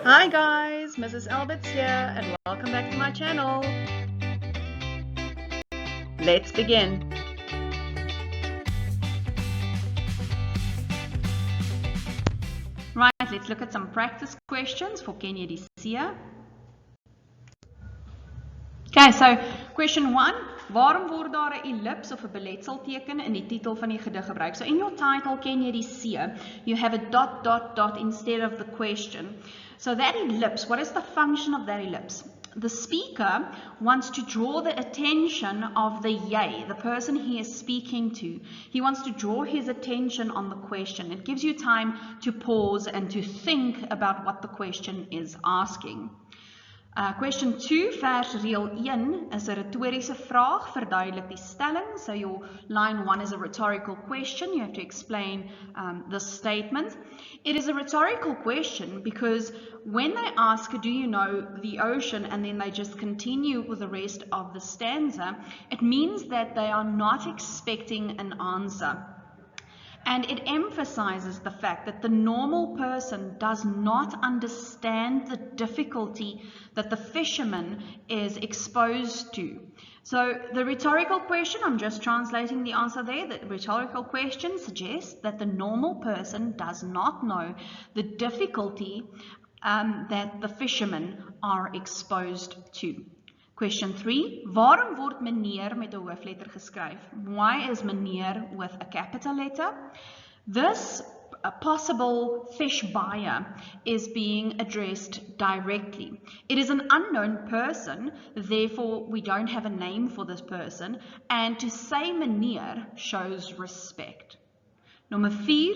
Hi guys, Mrs. Alberts here and welcome back to my channel. Let's begin. Right, let's look at some practice questions for ken jy die see. Okay, so question 1, waarom word daar 'n ellips of 'n beletselteken in die titel van die gedig gebruik? So in your title ken jy die see, you have a dot dot dot instead of the question. So that ellipse, what is the function of that ellipse? The speaker wants to draw the attention of the jy, the person he is speaking to. He wants to draw his attention on the question. It gives you time to pause and to think about what the question is asking. Question 2, vers reël 1 is 'n retoriese vraag, verduidelik die stelling. So your line 1 is a rhetorical question. You have to explain the statement. It is a rhetorical question because when they ask, do you know the ocean, and then they just continue with the rest of the stanza, it means that they are not expecting an answer. And it emphasizes the fact that the normal person does not understand the difficulty that the fisherman is exposed to. So the rhetorical question, I'm just translating the answer there, the rhetorical question suggests that the normal person does not know the difficulty that the fishermen are exposed to. Question 3, waarom word meneer met 'n hoofletter geskryf? Why is meneer with a capital letter? This possible fish buyer is being addressed directly. It is an unknown person, therefore we don't have a name for this person, and to say meneer shows respect. Nommer 4,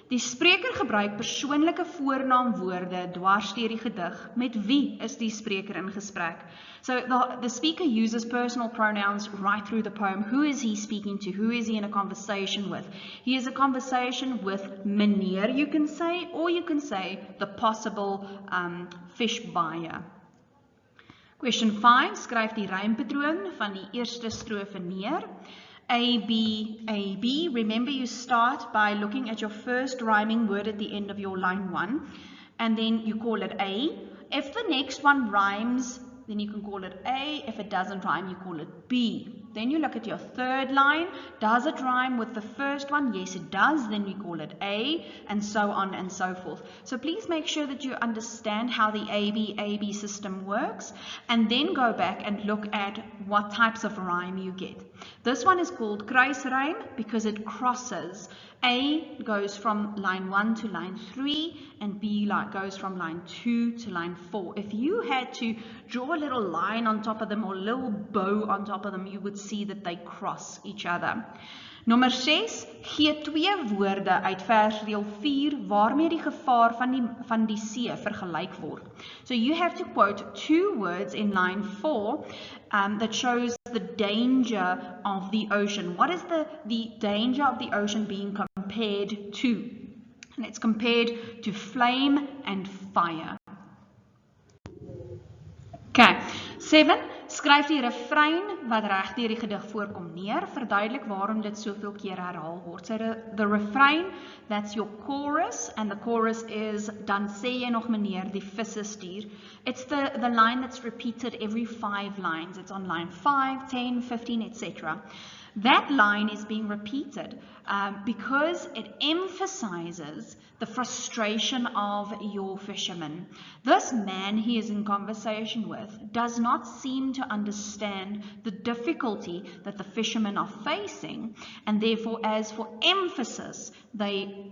die spreker gebruik persoonlike voornaamwoorde dwars deur die gedig. Met wie is die spreker in gesprek? So the speaker uses personal pronouns right through the poem. Who is he speaking to? Who is he in a conversation with? He is a conversation with meneer, you can say, or you can say the possible fish buyer. Question 5, skryf die rympatroon van die eerste strofe neer. A, B, A, B. Remember, you start by looking at your first rhyming word at the end of your line 1, and then you call it A. If the next one rhymes, then you can call it A. If it doesn't rhyme, you call it B. Then you look at your third line. Does it rhyme with the first one? Yes, it does. Then we call it A, and so on and so forth. So please make sure that you understand how the AB system works, and then go back and look at what types of rhyme you get. This one is called kruisrym because it crosses. A goes from line 1 to line 3, and B goes from line 2 to line 4. If you had to draw a little line on top of them or a little bow on top of them, you would see that they cross each other. Nommer 6, gee 2 woorde uit versreël 4 waarmee die gevaar van die see vergelyk word. So you have to quote 2 words in line 4 that shows the danger of the ocean. What is the danger of the ocean being compared to? And it's compared to flame and fire. Okay, 7. Skryf die refrein wat reg deur die gedig voorkom neer. Verduidelik waarom dit soveel keer herhaal word. So the refrain, that's your chorus, and the chorus is dan sê jy nog meneer die visse stuur. It's the line that's repeated every 5 lines. It's on line 5, 10, 15, etc. That line is being repeated because it emphasizes the frustration of your fisherman. This man he is in conversation with does not seem to understand the difficulty that the fishermen are facing, and therefore, as for emphasis, they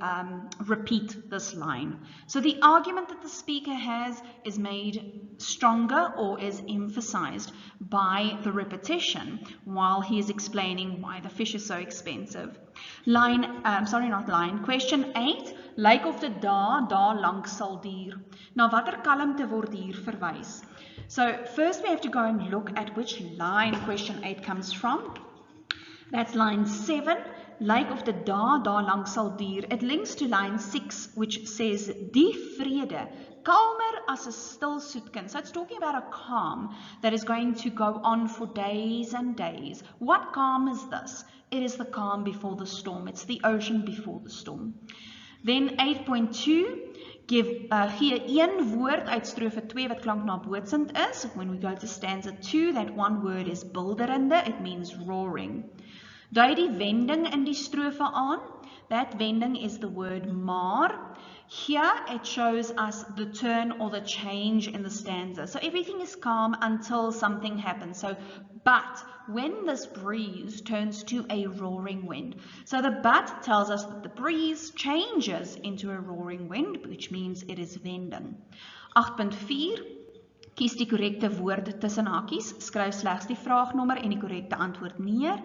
repeat this line. So the argument that the speaker has is made stronger or is emphasized by the repetition while he is explaining why the fish is so expensive. Question 8, lyk of dit daar lank sal duur. Na watter kalmte word hier verwys? So first we have to go and look at which line question 8 comes from. That's line 7, lyk of dit daar lank sal duur. It links to line 6, which says die vrede, kalmer as 'n stil soetkind. So it's talking about a calm that is going to go on for days and days. What calm is this? It is the calm before the storm. It's the ocean before the storm. Then 8.2, gee een woord uit strofe 2 wat klank na bootsend is. When we go to stanza 2, that one word is bulderende, it means roaring. Dui die wending in die strofe aan. That wending is the word maar. Here it shows us the turn or the change in the stanza. So everything is calm until something happens. So, but when this breeze turns to a roaring wind. So the but tells us that the breeze changes into a roaring wind, which means it is wending. 8.4. Kies die korrekte woord tussen hakies, skryf slegs die vraagnommer en die korrekte antwoord neer.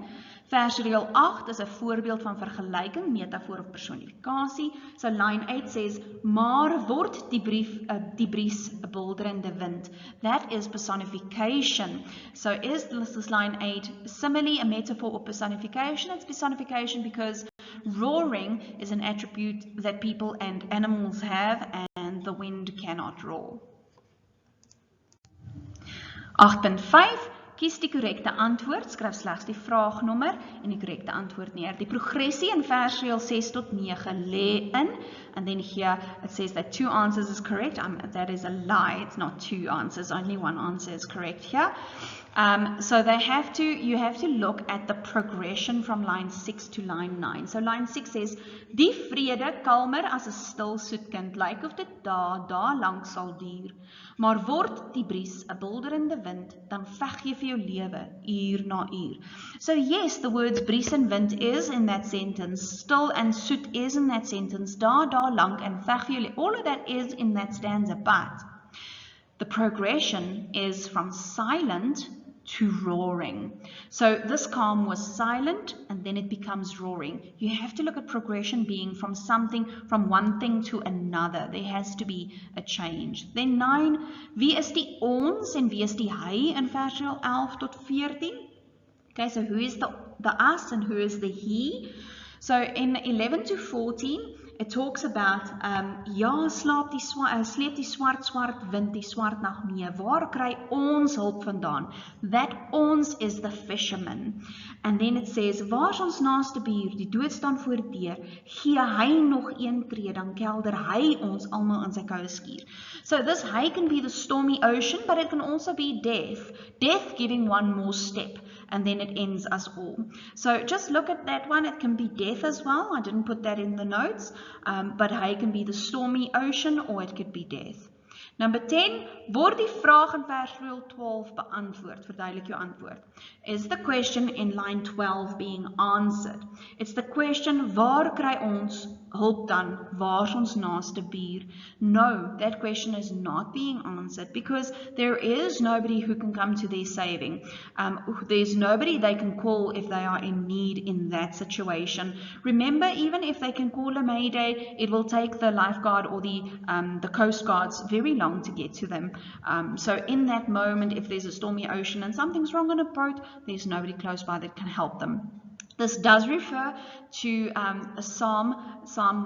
Versreël 8 is 'n voorbeeld van vergelyking, metafoor of personifikasie. So line 8 says, maar word die bries 'n bulderende wind. That is personification. So is this line 8 simile, a metaphor or personification? It's personification because roaring is an attribute that people and animals have and the wind cannot roar. 8.5. Kies die korrekte antwoord, skryf slegs die vraagnommer en die korrekte antwoord neer. Die progressie in versreël 6 tot 9 lê in, and then here it says that 2 answers is correct. That is a lie, it's not 2 answers, only 1 answer is correct here. So you have to look at the progression from line 6 to line 9. So line 6 says, die vrede kalmer as 'n stil soet kind, lyk of dit daar lank sal duur. Maar word die bries 'n bulderende wind, dan veg jy vir jou lewe, uur na uur. So yes, the words bries and wind is in that sentence, still and soet is in that sentence, daar lank en veg vir jou lewe. All of that is in that stanza, but the progression is from silent to roaring. So this calm was silent and then it becomes roaring. You have to look at progression being from one thing to another. There has to be a change. Then 9, wie is die ons en wie is die hy in versreël 11 tot 14? Okay, so who is the us and who is the he? So in 11 to 14, it talks about, ja, sleep die swart wind, die swart nag mee. Waar kry ons hulp vandaan? That ons is the fisherman. And then it says, waar is ons naaste buur? Die dood staan voor die deur. Gee hy nog een tree, dan kelder hy ons almal in sy koue skuur. So this hy can be the stormy ocean, but it can also be death. Death giving one more step. And then it ends us all. So just look at that one. It can be death as well. I didn't put that in the notes. But hy can be the stormy ocean or it could be death. Number 10, word die vraag in versreël 12 beantwoord. Verduidelik jou antwoord. Is the question in line 12 being answered? It's the question, waar kry ons hulp dan? Waar is ons naaste buur? No, that question is not being answered because there is nobody who can come to their saving. There's nobody they can call if they are in need in that situation. Remember, even if they can call a mayday, it will take the lifeguard or the coast guards very long to get to them. So in that moment, if there's a stormy ocean and something's wrong on a boat, there's nobody close by that can help them. This does refer to a Psalm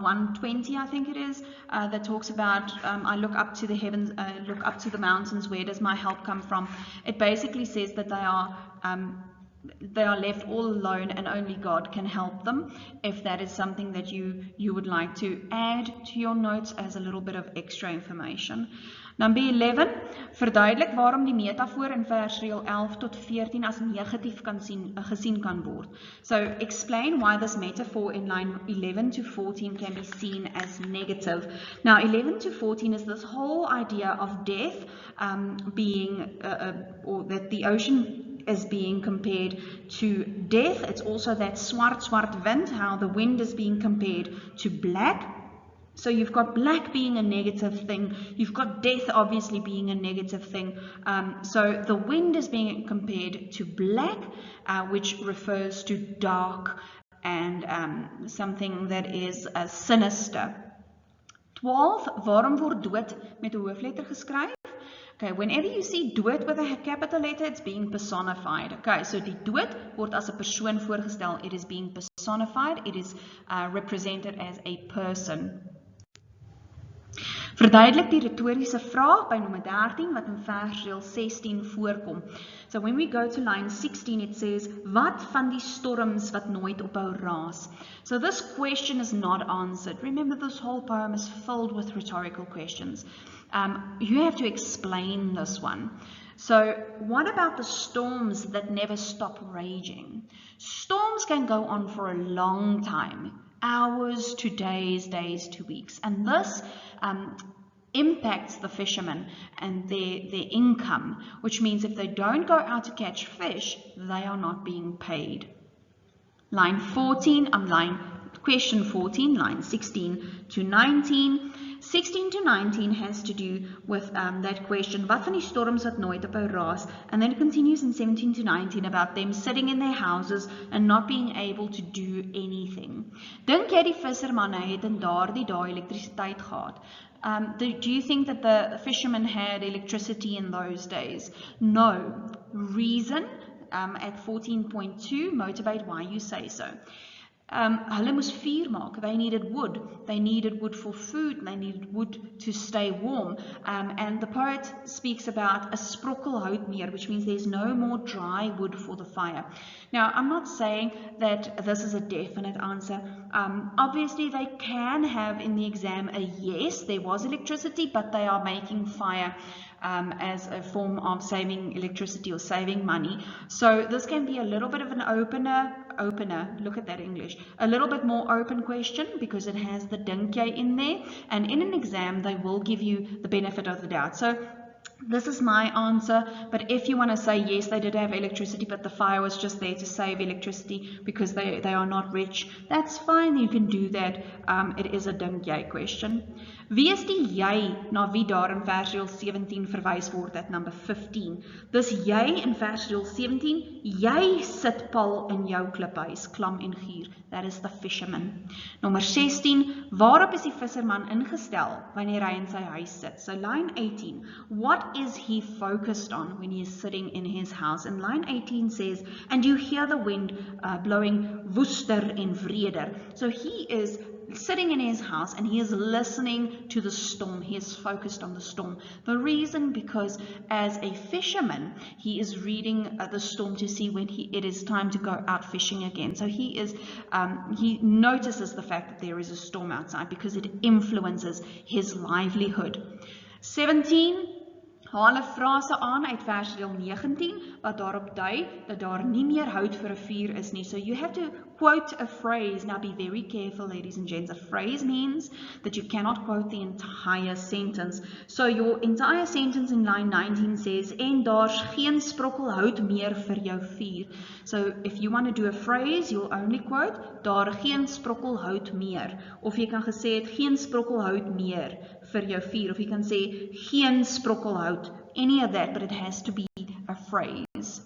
120, I think it is, that talks about, I look up to the heavens, look up to the mountains, where does my help come from? It basically says that they are left all alone and only God can help them. If that is something that you would like to add to your notes as a little bit of extra information. Number 11, verduidelik waarom die metafoor in versreël 11 tot 14 as negatief gesien kan word. So explain why this metaphor in line 11 to 14 can be seen as negative. Now 11 to 14 is this whole idea of death being, or that the ocean is being compared to death. It's also that swart wind, how the wind is being compared to black. So you've got black being a negative thing. You've got death obviously being a negative thing. So the wind is being compared to black, which refers to dark and something that is sinister. 12, waarom word dood met 'n hoofletter geskryf? Okay, whenever you see dood with a capital letter, it's being personified. Okay, so die dood word as 'n persoon voorgestel. It is being personified. It is represented as a person. Verduidelik die retoriese vraag by nommer 13 wat in versdeel 16 voorkom. So when we go to line 16 it says, wat van die storms wat nooit ophou raas? So this question is not answered. Remember, this whole poem is filled with rhetorical questions. You have to explain this one. So what about the storms that never stop raging? Storms can go on for a long time, hours to days, days to weeks, and this impacts the fishermen and their income, which means if they don't go out to catch fish, they are not being paid. Question 14, line 16 to 19. 16 to 19 has to do with that question, wat van die storms wat nooit ophou raas? And then it continues in 17 to 19 about them sitting in their houses and not being able to do anything. Dink jy die vissermanne het in daardie dae elektrisiteit gehad? Do you think that the fishermen had electricity in those days? No. Reason at 14.2, motivate why you say so. Hulle moes vuur maak. They needed wood. They needed wood for food. They needed wood to stay warm. And the poet speaks about a sprokkel houtmeer, which means there's no more dry wood for the fire. Now, I'm not saying that this is a definite answer. Obviously, they can have in the exam a yes, there was electricity, but they are making fire as a form of saving electricity or saving money. So this can be a little bit of an opener, look at that English, a little bit more open question because it has the dink jy in there, and in an exam they will give you the benefit of the doubt. So this is my answer, but if you want to say yes, they did have electricity, but the fire was just there to save electricity because they are not rich, that's fine, you can do that. It is a dink jy question. Wie is die jy na wie daar in versdeel 17 verwys word at number 15? Dis jy in versdeel 17, jy sit pal in jou kliphuis, klam en gier. That is the fisherman. Nommer 16, waarop is die visserman ingestel wanneer hy in sy huis sit? So line 18, what is he focused on when he is sitting in his house? And line 18 says, and you hear the wind blowing woester en vreder. So he is sitting in his house and he is listening to the storm. He is focused on the storm. The reason, because as a fisherman, he is reading the storm to see when it is time to go out fishing again. So he notices the fact that there is a storm outside because it influences his livelihood. 17. Haal 'n frase aan uit versdeel 19 wat daarop dui dat daar nie meer hout vir 'n vuur is nie. So you have to quote a phrase. Now be very careful, ladies and gents. A phrase means that you cannot quote the entire sentence. So your entire sentence in line 19 says, en daar's geen sprokkel hout meer vir jou vuur. So if you want to do a phrase, you'll only quote, daar geen sprokkel hout meer. Of jy kan gesê het, geen sprokkel hout meer vir jou vuur. Of jy kan sê, geen sprokkel hout. Any of that, but it has to be a phrase.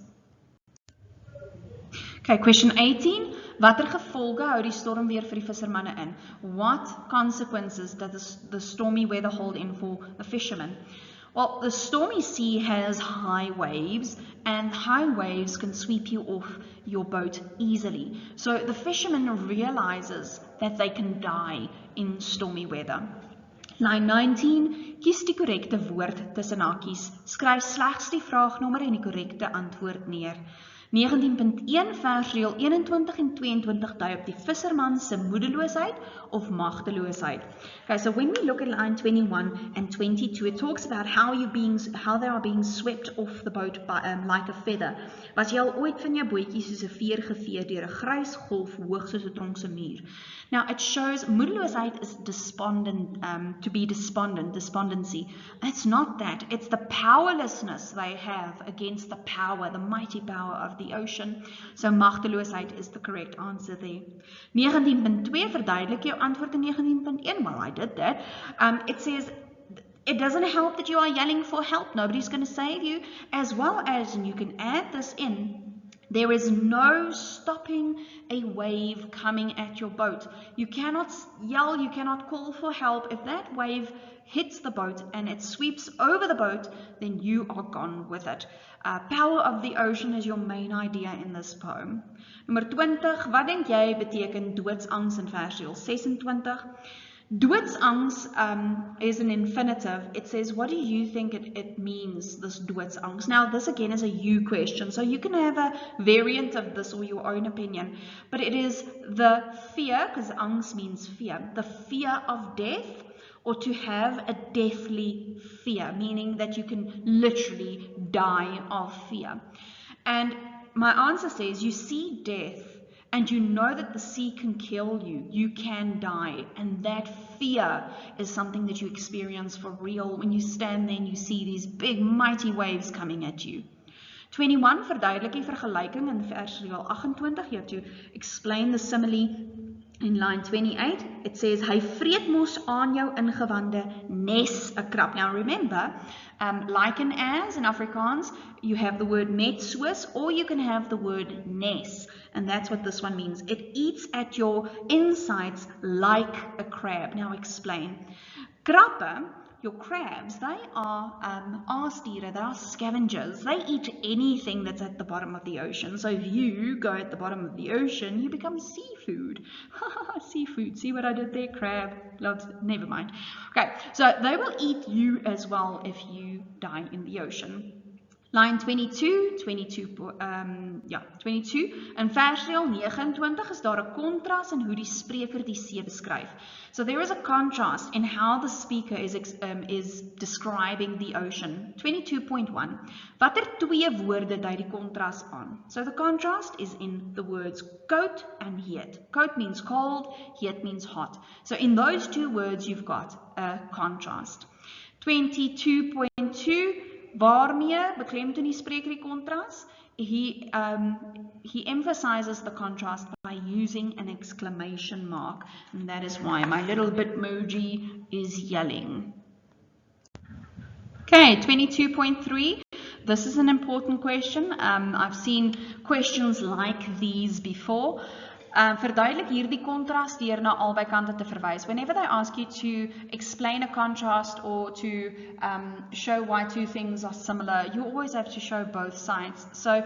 Okay, question 18. Watter gevolge hou die stormweer vir die vissermanne in? What consequences does the stormy weather hold in for the fishermen? Well, the stormy sea has high waves, and high waves can sweep you off your boat easily. So the fisherman realizes that they can die in stormy weather. Line 19, kies die korrekte woord tussen hakies. Skryf slegs die vraagnommer en die korrekte antwoord neer. 19.1 versdeel 21 en 22 dui op die visserman se moedeloosheid of magteloosheid. Okay, so when we look at line 21 and 22, it talks about how they are being swept off the boat by, like a feather. Was jy al ooit van jou bootjie soos 'n veer gevee deur 'n grys golf hoog soos 'n tronkse muur? Now it shows moedeloosheid is despondent, to be despondent, despondency. It's not that. It's the powerlessness they have against the power, the mighty power of the ocean. So magteloosheid is the correct answer there. 19.2 verduidelik jou antwoord in 19.1. Well, I did that. It says, it doesn't help that you are yelling for help. Nobody's going to save you. As well as, and you can add this in, there is no stopping a wave coming at your boat. You cannot yell, you cannot call for help. If that wave hits the boat and it sweeps over the boat, then you are gone with it. Power of the ocean is your main idea in this poem. Nummer 20, wat denk jy beteken doodsangs in versdeel 26? Doodsangst is an infinitive. It says, what do you think it means, this doodsangst? Now, this again is a you question, so you can have a variant of this or your own opinion. But it is the fear, because angst means fear, the fear of death, or to have a deathly fear, meaning that you can literally die of fear. And my answer says, you see death, and you know that the sea can kill you, you can die, and that fear is something that you experience for real when you stand there and you see these big mighty waves coming at you. 21, verduidelik die vergelyking in versregel 28, you have to explain the simile in line 28. It says, hy vreet mos aan jou ingewande nes 'n krab. Now remember, like and as in Afrikaans, you have the word net soos, or you can have the word nes. And that's what this one means. It eats at your insides like a crab. Now explain. Krappe, your crabs, they are aasdiere, they are scavengers. They eat anything that's at the bottom of the ocean. So if you go at the bottom of the ocean, you become seafood. Seafood. See what I did there? Crab. Never mind. Okay, so they will eat you as well if you die in the ocean. Line 22, in versregel 29 is daar 'n kontras in hoe die spreker die see beskryf. So there is a contrast in how the speaker is describing the ocean. 22.1. Watter twee woorde dui die kontras aan? So the contrast is in the words koud and heet. Koud means cold, heet means hot. So in those two words you've got a contrast. 22.2. Waarmee beklemtoon die spreker die kontras? He emphasizes the contrast by using an exclamation mark, and that is why my little bitmoji is yelling. Okay, 22.3. This is an important question. I've seen questions like these before. Verduidelik hierdie kontras deur na albei kante te verwys. Whenever they ask you to explain a contrast or to show why two things are similar, you always have to show both sides. So,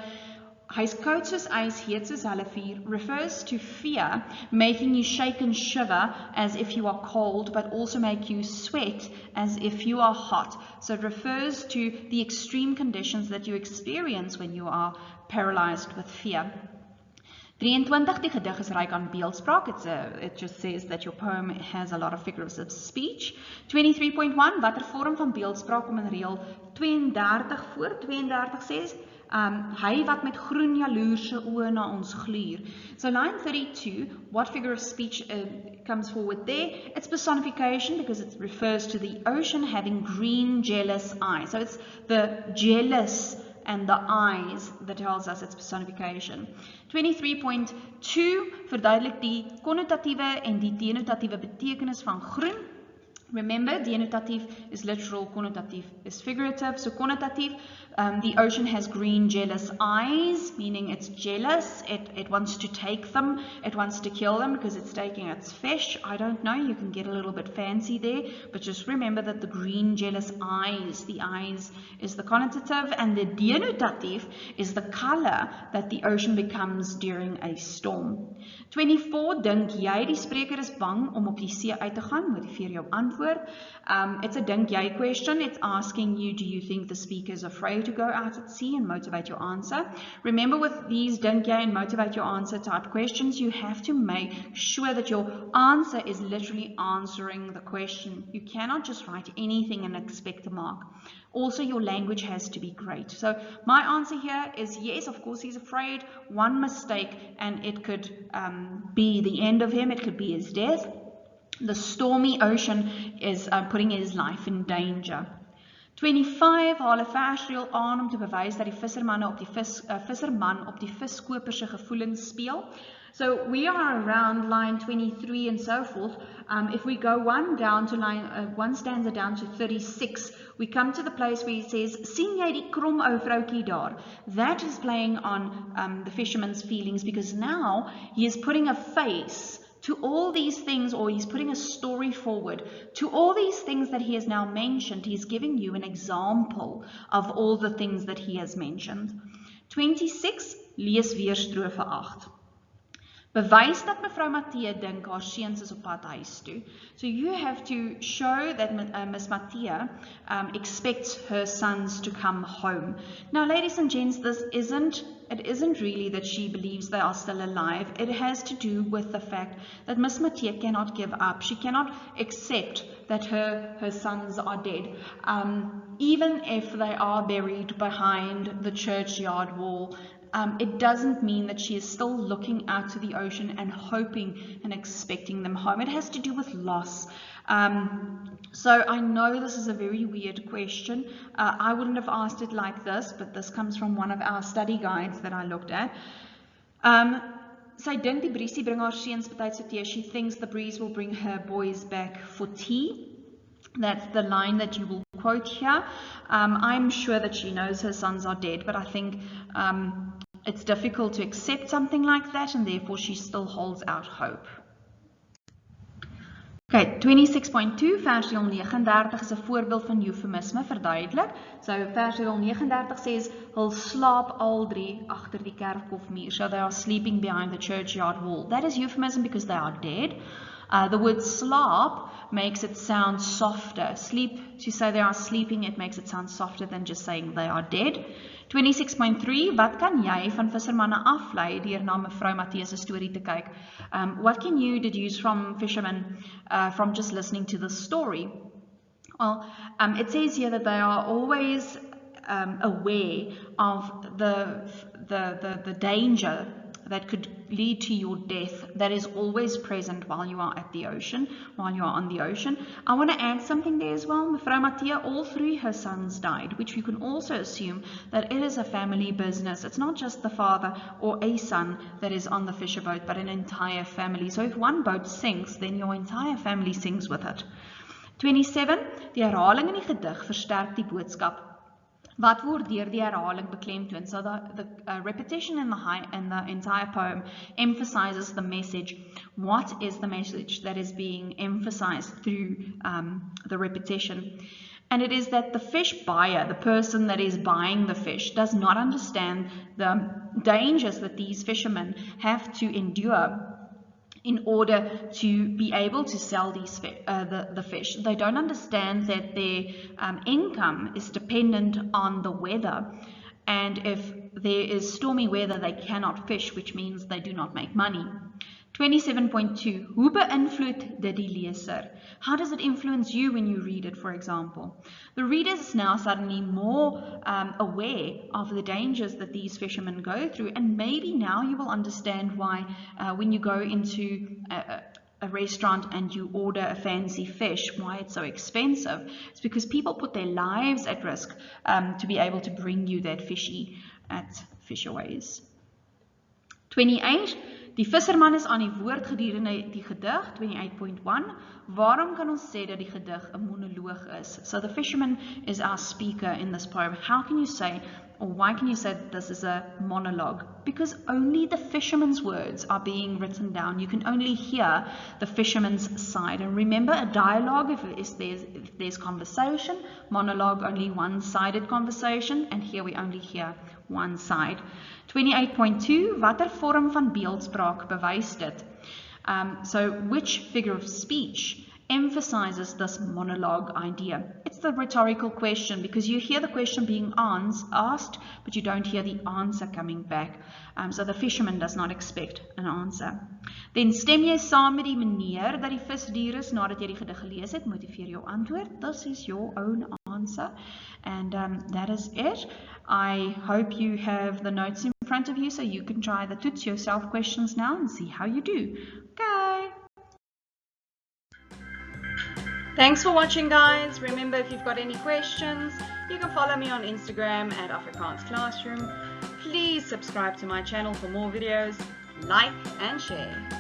hy's koud soos ys, heet soos hulle vuur refers to fear, making you shake and shiver as if you are cold, but also make you sweat as if you are hot. So it refers to the extreme conditions that you experience when you are paralyzed with fear. 23, die gedig is ryk aan beeldspraak. It just says that your poem has a lot of figures of speech. 23.1, watter vorm van beeldspraak kom in reël 32 voor? 32 says, hy wat met groen jaloerse oë na ons gluur. So line 32, what figure of speech comes forward there? It's personification because it refers to the ocean having green jealous eyes. So it's the jealous and the eyes that tells us it's personification. 23.2 verduidelik die connotatiewe en die denotatiewe betekenis van groen. Remember, denotative is literal, connotative is figurative. So connotative, the ocean has green jealous eyes, meaning it's jealous, it wants to take them, it wants to kill them because it's taking its fish. I don't know, you can get a little bit fancy there, but just remember that the green jealous eyes, the eyes is the connotative, and the denotative is the color that the ocean becomes during a storm. 24, dink jy die spreker is bang om op die see uit te gaan? Motiveer jou antwoord. It's a dink jy question. It's asking you, do you think the speaker is afraid to go out at sea, and motivate your answer. Remember, with these dink jy and motivate your answer type questions, you have to make sure that your answer is literally answering the question. You cannot just write anything and expect a mark. Also, your language has to be great. So my answer here is yes, of course he's afraid. One mistake and it could be the end of him. It could be his death. The stormy ocean is putting his life in danger. 25 haal 'n versreël aan om te bewys dat die visserman op die viskoper se gevoelens speel. So we are around line 23 and so forth. If we go one stanza down to 36, we come to the place where he says, sien jy die krom ou vroukie daar? That is playing on the fisherman's feelings, because now he is putting a face to all these things, or he's putting a story forward to all these things that he has now mentioned. He's giving you an example of all the things that he has mentioned. 26, lees weer strofe 8. Bewys dat mevrou Matthee dink haar seuns is op pad huis toe. So you have to show that Miss Matthee expects her sons to come home. Now, ladies and gents, it isn't really that she believes they are still alive. It has to do with the fact that Miss Matthee cannot give up. She cannot accept that her sons are dead. Even if they are buried behind the churchyard wall, it doesn't mean that she is still looking out to the ocean and hoping and expecting them home. It has to do with loss. So I know this is a very weird question. I wouldn't have asked it like this, but this comes from one of our study guides that I looked at. Sy dink die briesie bring haar seuns betyds vir tee. She thinks the breeze will bring her boys back for tea. That's the line that you will quote here. I'm sure that she knows her sons are dead, but I think it's difficult to accept something like that, and therefore she still holds out hope. Okay, 26.2, versiel 39 is 'n voorbeeld van eufemisme verduidelik. So versiel 39 says, hulle slaap al drie agter die kerkhofmuur. So they are sleeping behind the churchyard wall. That is euphemism because they are dead. The word slaap makes it sound softer. Sleep, to say they are sleeping, it makes it sound softer than just saying they are dead. 26.3, wat kan jy van vissermanne aflei deur na mevrou Matthee se storie te kyk? What can you deduce from fishermen from just listening to the story? Well, it says here that they are always aware of the danger that could lead to your death that is always present while you are at the ocean, while you are on the ocean. I want to add something there as well. Mevrou Matthee, all three her sons died, which you can also assume that it is a family business. It's not just the father or a son that is on the fisher boat, but an entire family. So if one boat sinks, then your entire family sinks with it. 27, die herhaling in die gedig versterk die boodskap. Wat word deur die herhaling beklemtoon? So the repetition in the entire poem emphasizes the message. What is the message that is being emphasized through the repetition? And it is that the fish buyer, the person that is buying the fish, does not understand the dangers that these fishermen have to endure in order to be able to sell these the fish. They don't understand that their income is dependent on the weather, and if there is stormy weather, they cannot fish, which means they do not make money. 27.2, hoe beïnvloed dit die leser? How does it influence you when you read it, for example? The reader is now suddenly more aware of the dangers that these fishermen go through, and maybe now you will understand why when you go into a restaurant and you order a fancy fish, why it's so expensive. It's because people put their lives at risk to be able to bring you that fishy at Fisherways. 28. Die visserman is aan die woord gedurende die gedig, 28.1. Waarom kan ons sê dat die gedig 'n monoloog is? So the fisherman is our speaker in this poem. How can you say, or why can you say that this is a monologue? Because only the fisherman's words are being written down. You can only hear the fisherman's side. And remember, a dialogue, if there's conversation, monologue, only one-sided conversation, and here we only hear one side. 28.2, watter vorm van beeldspraak bewys dit? So which figure of speech emphasizes this monologue idea? It's the rhetorical question, because you hear the question being asked, but you don't hear the answer coming back. So the fisherman does not expect an answer. Then stem jy saam met die meneer dat die vis dier is nadat jy die gedig gelees het? Motiveer jou antwoord. This is your own answer. And that is it. I hope you have the notes in front of you so you can try the toets yourself questions now and see how you do. Okay. Thanks for watching, guys. Remember, if you've got any questions, you can follow me on Instagram at Afrikaans Classroom. Please subscribe to my channel for more videos, like and share.